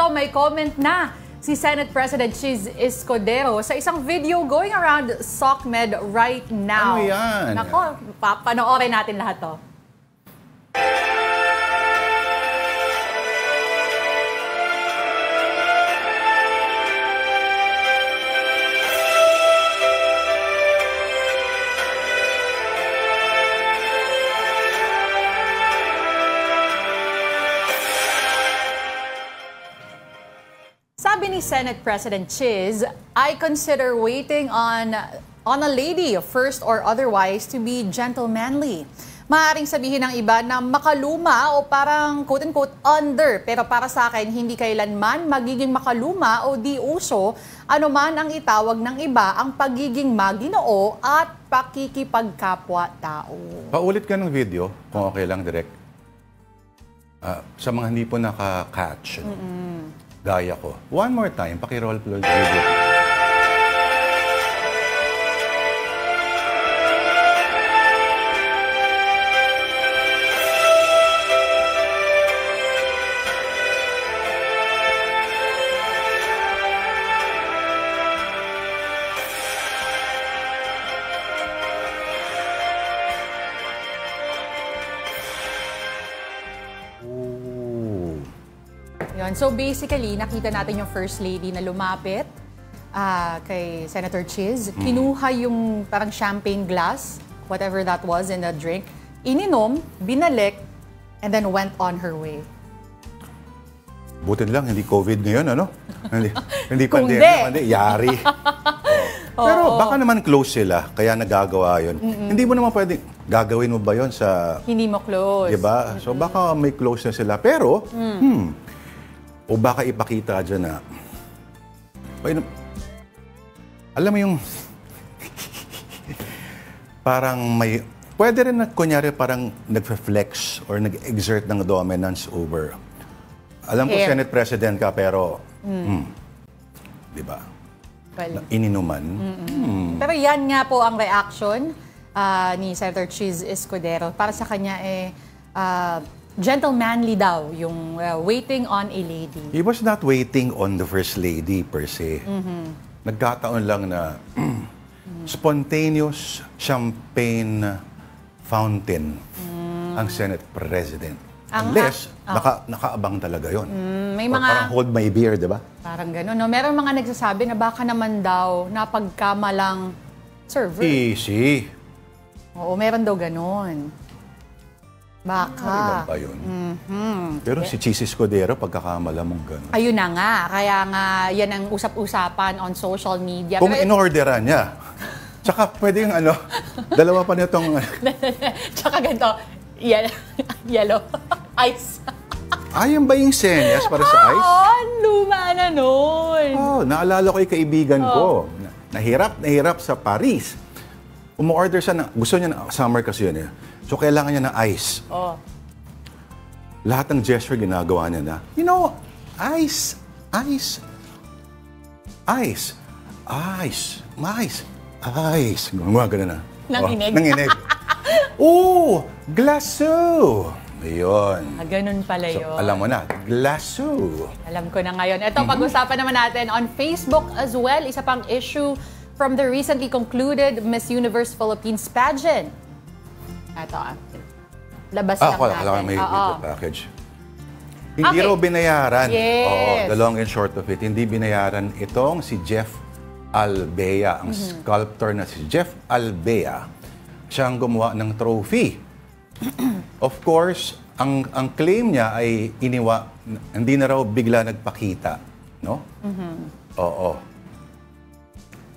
may comment na si Senate President Chiz Escudero sa isang video going around SOCMED right now. Ano yan? Nako, panoorin natin lahat to. Sabi ni Senate President Chiz, I consider waiting on a lady, first or otherwise, to be gentlemanly. Maaaring sabihin ng iba na makaluma o parang quote-unquote under. Pero para sa akin, hindi kailanman magiging makaluma o di uso anuman ang itawag ng iba ang pagiging maginoo at pakikipagkapwa-tao. Paulit ka ng video, kung okay lang, direct. Sa mga hindi po naka-catch. Gaya ko. One more time, paki-roll play video. So basically, nakita natin yung First Lady na lumapit kay Senator Chiz. Kinuha yung parang champagne glass, whatever that was in the drink, ininom, binalik, and then went on her way. Buti lang, hindi COVID ngayon, ano? Hindi pandemya, hindi, yari. Pero baka naman close sila, kaya nagagawa yun. Hindi mo naman pwedeng, gagawin mo ba yun sa... Hindi mo close. Diba? So baka may close na sila. Pero, o baka ipakita dyan na, alam mo yung, parang may, pwede rin na, kunyari, parang nag-flex or nag-exert ng dominance over. Alam ko, Senate President ka, pero, di ba? Well, ininuman. Pero yan nga po ang reaction ni Senator Chiz Escudero. Para sa kanya, gentlemanly daw yung waiting on a lady. He was not waiting on the First Lady per se. Nagkataon lang na spontaneous champagne fountain ang Senate President. Unless, nakaabang talaga yon. May mga, parang hold my beer, di ba? Parang gano'n. No? Meron mga nagsasabi na baka naman daw napagkamalang server. Easy. Oo, meron daw gano'n. Baka. Ba yun? Pero si Chiz Escudero, pagkakamala mong gano'n. Ayun na nga. Kaya nga, yan ang usap-usapan on social media. Kung in-orderan niya. Tsaka pwede yung dalawa pa nitong... Tsaka ganito, yellow, ice. Ayan ba yung senyas para sa ice? Oo, luma na nun. Naalala ko yung kaibigan ko. Nahirap sa Paris. Umu-order siya gusto niya na summer kasi yun eh. So, kailangan niya ng ice. Lahat ng gesture ginagawa niya na, ice. Gumawa ganun na. Nanginig. Glaso. Ayun. Ganun pala yun. So, alam mo na, glaso. Alam ko na ngayon. Ito, pag-usapan naman natin on Facebook as well. Isa pang issue from the recently concluded Miss Universe Philippines pageant. Ito, labas lang natin. Alam ko may video package. Hindi raw binayaran. Yes. The long and short of it, hindi binayaran itong si Jeff Albea, ang sculptor na si Jeff Albea. Siya ang gumawa ng trophy. Of course, ang claim niya ay hindi na raw bigla nagpakita. No?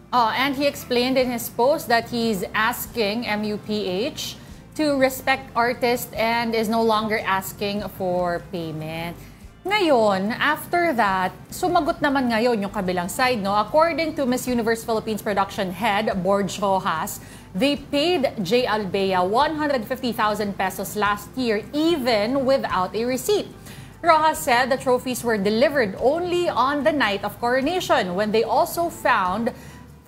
And he explained in his post that he's asking MUPH to respect artists and is no longer asking for payment. Ngayon, after that, sumagot naman ngayon yung kabilang side, no? According to Miss Universe Philippines production head, Borge Rojas, they paid J. Albea 150,000 pesos last year, even without a receipt. Rojas said the trophies were delivered only on the night of coronation, when they also found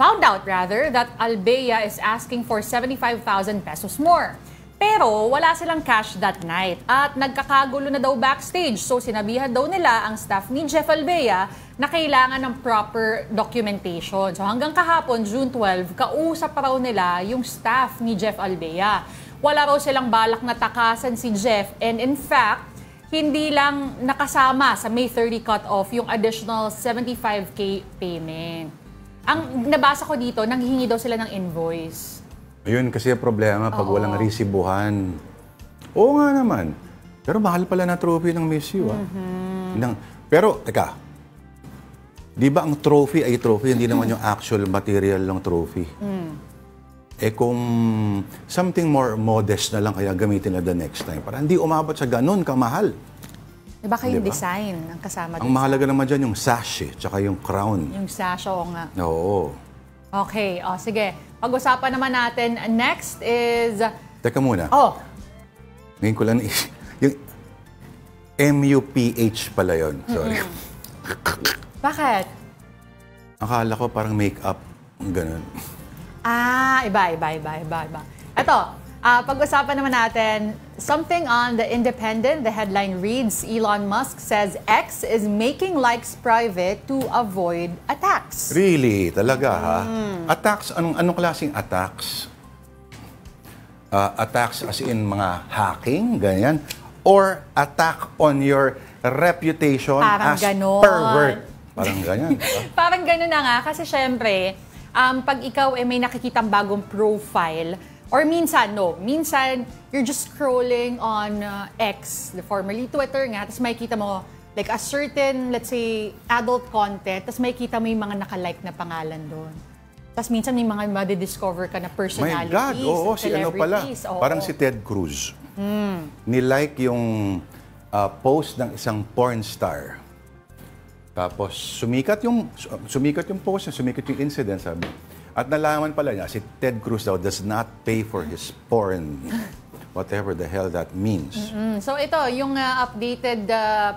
out that Albea is asking for 75,000 pesos more. Pero wala silang cash that night at nagkakagulo na daw backstage. So sinabihan daw nila ang staff ni Jeff Albea na kailangan ng proper documentation. So hanggang kahapon, June 12, kausap pa raw nila yung staff ni Jeff Albea. Wala raw silang balak na takasan si Jeff, and in fact, hindi lang nakasama sa May 30 cut-off yung additional 75K payment. Ang nabasa ko dito, nanghihingi daw sila ng invoice. Ayun kasi ang problema pag walang resibuhan. Oo nga naman. Pero mahal pala na trophy ng Miss You. Pero, teka. Di ba ang trophy ay trophy, hindi naman yung actual material ng trophy. Eh kung something more modest na lang kaya gamitin na the next time. Para hindi umabot sa ganun kamahal. Baka yung design ang kasama. Ang mahalaga naman dyan yung sash tsaka yung crown. Yung sash, oo nga. Oo. Okay, sige. Pag-usapan naman natin, next is... Teka muna. Ngayon ko lang yung MUPH pala yun. Sorry. Bakit? Akala ko parang make-up. Ganun. Iba. Ito, pag-usapan naman natin, something on The Independent. The headline reads, Elon Musk says X is making likes private to avoid attacks. Really? Talaga, ha? Attacks? Anong klaseng attacks? Attacks as in mga hacking, ganyan? Or attack on your reputation Parang as ganon. pervert? Parang ganyan. Parang gano'n na nga. Kasi syempre, pag ikaw may nakikitang bagong profile, or minsan, you're just scrolling on X, the formerly Twitter nga, tapos makikita mo, like a certain, let's say, adult content, tapos makikita mo yung mga nakalike na pangalan doon. Tapos minsan may mga madidiscover ka na personalities, My God, oo, si ano pala, parang si Ted Cruz. Nilike yung post ng isang porn star. Tapos sumikat yung post, sumikat yung incident, sabi. At nalaman pala niya, si Ted Cruz daw does not pay for his porn. Whatever the hell that means. So ito, yung updated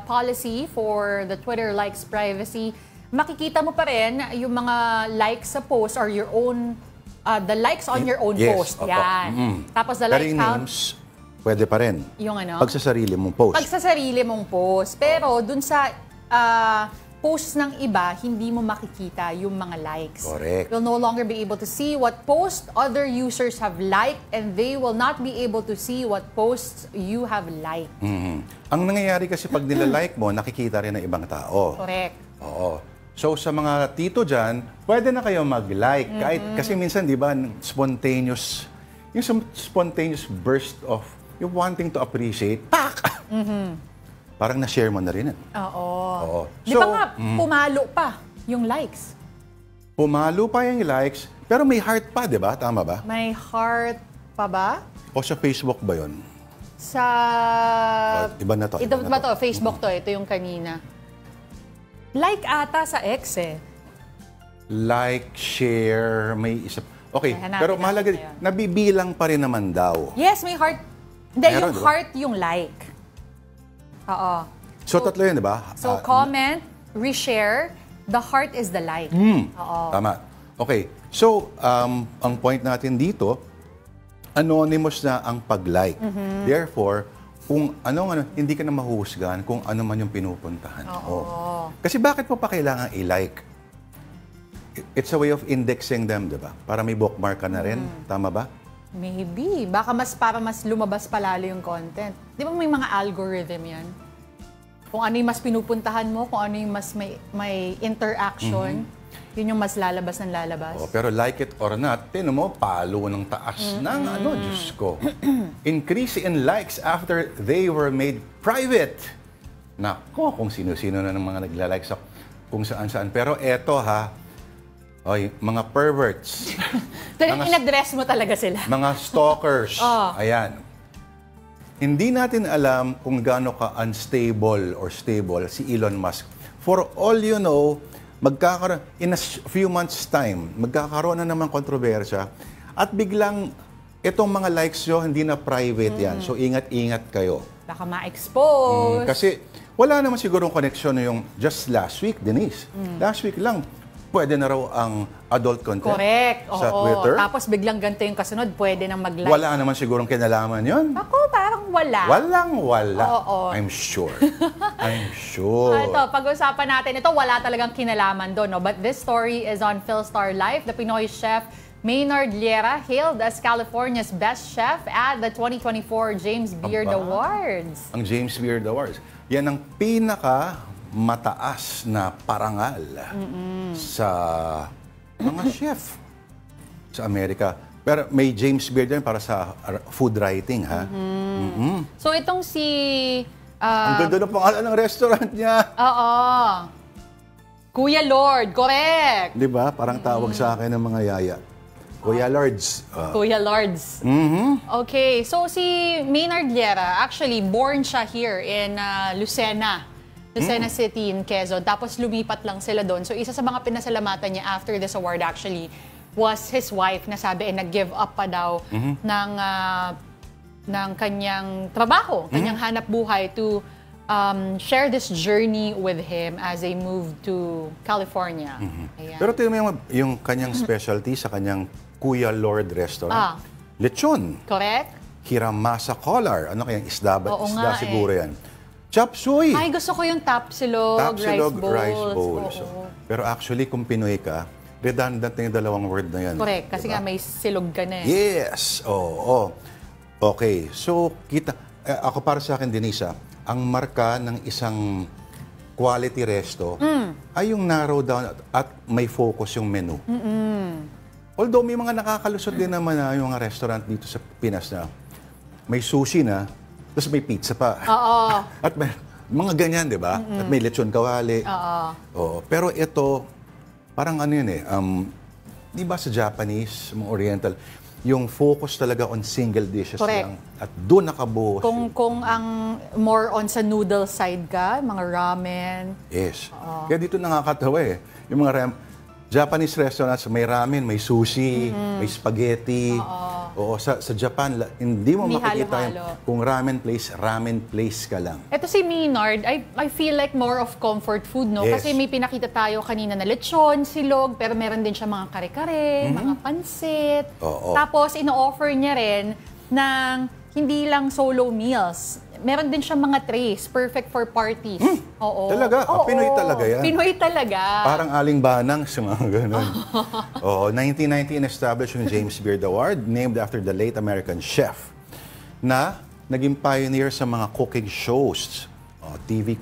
policy for the Twitter likes privacy, makikita mo pa rin yung mga likes sa post or your own, the likes on your own post. Opo. Yan. Tapos the Pero like yung count. names, pwede pa rin. Yung ano? Pag sa sarili mong post. Pag sa sarili mong post. Pero dun sa posts ng iba, hindi mo makikita yung mga likes. Correct. You'll no longer be able to see what posts other users have liked, and they will not be able to see what posts you have liked. Ang nangyayari kasi pag nilalike mo, nakikita rin ng ibang tao. Correct. Oo. So sa mga tito dyan, pwede na kayo mag-like. Kahit, kasi minsan, di ba, spontaneous burst of yung wanting to appreciate, pak! Parang na-share mo na rin. Oo. Di ba nga, pumalo pa yung likes? Pumalo pa yung likes, pero may heart pa, di ba? Tama ba? May heart pa ba? O sa Facebook ba yun? Sa... Iba na to. Ito ba to? Facebook to. Ito yung kanina. Like ata sa X eh. Like, share, may isa. Okay, Hanapin pero mahalaga, natin ngayon. nabibilang pa rin naman daw. Yes, may heart. Hindi, Meron, yung diba? heart yung like. Oo. So tatlo yun, di ba? So, comment, reshare, the heart is the like. Oo. Tama. Okay. So, ang point natin dito, anonymous na ang pag-like. Therefore, kung hindi ka na mahuhusgahan kung ano man yung pinupuntahan. Oo. Kasi bakit mo pa kailangan i-like? It's a way of indexing them, di ba? Para may bookmark ka na rin. Tama ba? Maybe. Baka para mas lumabas palalo yung content. Di ba may mga algorithm yan? Kung ano yung mas pinupuntahan mo, kung ano yung mas may interaction, yun yung mas lalabas ng lalabas. Pero like it or not, tinan mo, palo ng taas ng Diyos ko. Increase in likes after they were made private. Nako, kung sino-sino na ng mga nagla-like sa kung saan-saan. Pero eto mga perverts. In-address mo talaga sila. Mga stalkers. Ayan. Hindi natin alam kung gaano ka unstable or stable si Elon Musk. For all you know, in a few months' time, magkakaroon na naman kontrobersya at biglang itong mga likes nyo, hindi na private yan. So, ingat-ingat kayo. Baka ma-expose. Kasi wala naman sigurong connection yung just last week, Denise. Last week lang, pwede na raw ang adult content Correct. sa Oo. Twitter. Tapos biglang ganito yung kasunod, pwede nang mag-like. Wala naman sigurong kinalaman yon. Ako, parang wala. Walang-wala. Oo. I'm sure. I'm sure. Ito, pag-usapan natin. Ito, wala talagang kinalaman doon. No? But this story is on Philstar Life. The Pinoy chef Maynard Liera hailed as California's best chef at the 2024 James Beard Aba. Awards. Ang James Beard Awards. Yan ang mataas na parangal sa mga chef sa Amerika. Pero may James Beard din para sa food writing, ha? So itong si... Ang ganda ng pangalan ng restaurant niya. Oo. Kuya Lord, correct. Di ba? Parang tawag sa akin ng mga yaya. Kuya Lords. Kuya Lords. Okay, so si Maynard Liera, actually born siya here in Lucena City in Quezon. Tapos lumipat lang sila doon. So isa sa mga pinasalamatan niya after this award actually was his wife na sabi nag-give up pa daw ng kanyang trabaho, kanyang hanap buhay to share this journey with him as they moved to California. Ayan. Pero tingnan mo yung kanyang specialty sa kanyang Kuya Lord restaurant. Lechon. Correct? Hiramasa collar. Ano kayang isda ba? Oo Isda nga, siguro yan. Chop suey. Ay, gusto ko yung tapsilog, rice bowls. Oo. Pero actually, kung Pinoy ka, redundant na yung dalawang word na yan. Correct, kasi nga may silog ka na eh. Yes! Oo. Okay. So, ako para sa akin, Denise, ang marka ng isang quality resto ay yung narrow down at may focus yung menu. Although may mga nakakalusot din naman yung mga restaurant dito sa Pinas na may sushi na, tapos may pizza pa. Oo. At may mga ganyan, di ba? At may lechon kawali. Oo. Pero ito, parang ano yun di ba sa Japanese, mga Oriental, yung focus talaga on single dishes Correct. lang. At doon nakabuhos Kung ang more on sa noodle side ka, mga ramen. Yes. Kaya dito nakakatawa eh. Yung mga Japanese restaurants, may ramen, may sushi, may spaghetti. Oo, sa Japan, hindi mo May makikita halo-halo. kung ramen place ka lang. Ito si Maynard, I feel like more of comfort food, no? Yes. Kasi may pinakita tayo kanina na lechon, silog, pero meron din siya mga kare-kare, mga pansit. Oo. Tapos, ino-offer niya rin ng hindi lang solo meals. Meron din siya mga trays, perfect for parties. Oo. Talaga? Oo. Pinoy talaga yan. Pinoy talaga. Parang aling banang sa mga ganun. Oo, 1919 established yung James Beard Award, named after the late American chef na naging pioneer sa mga cooking shows, TV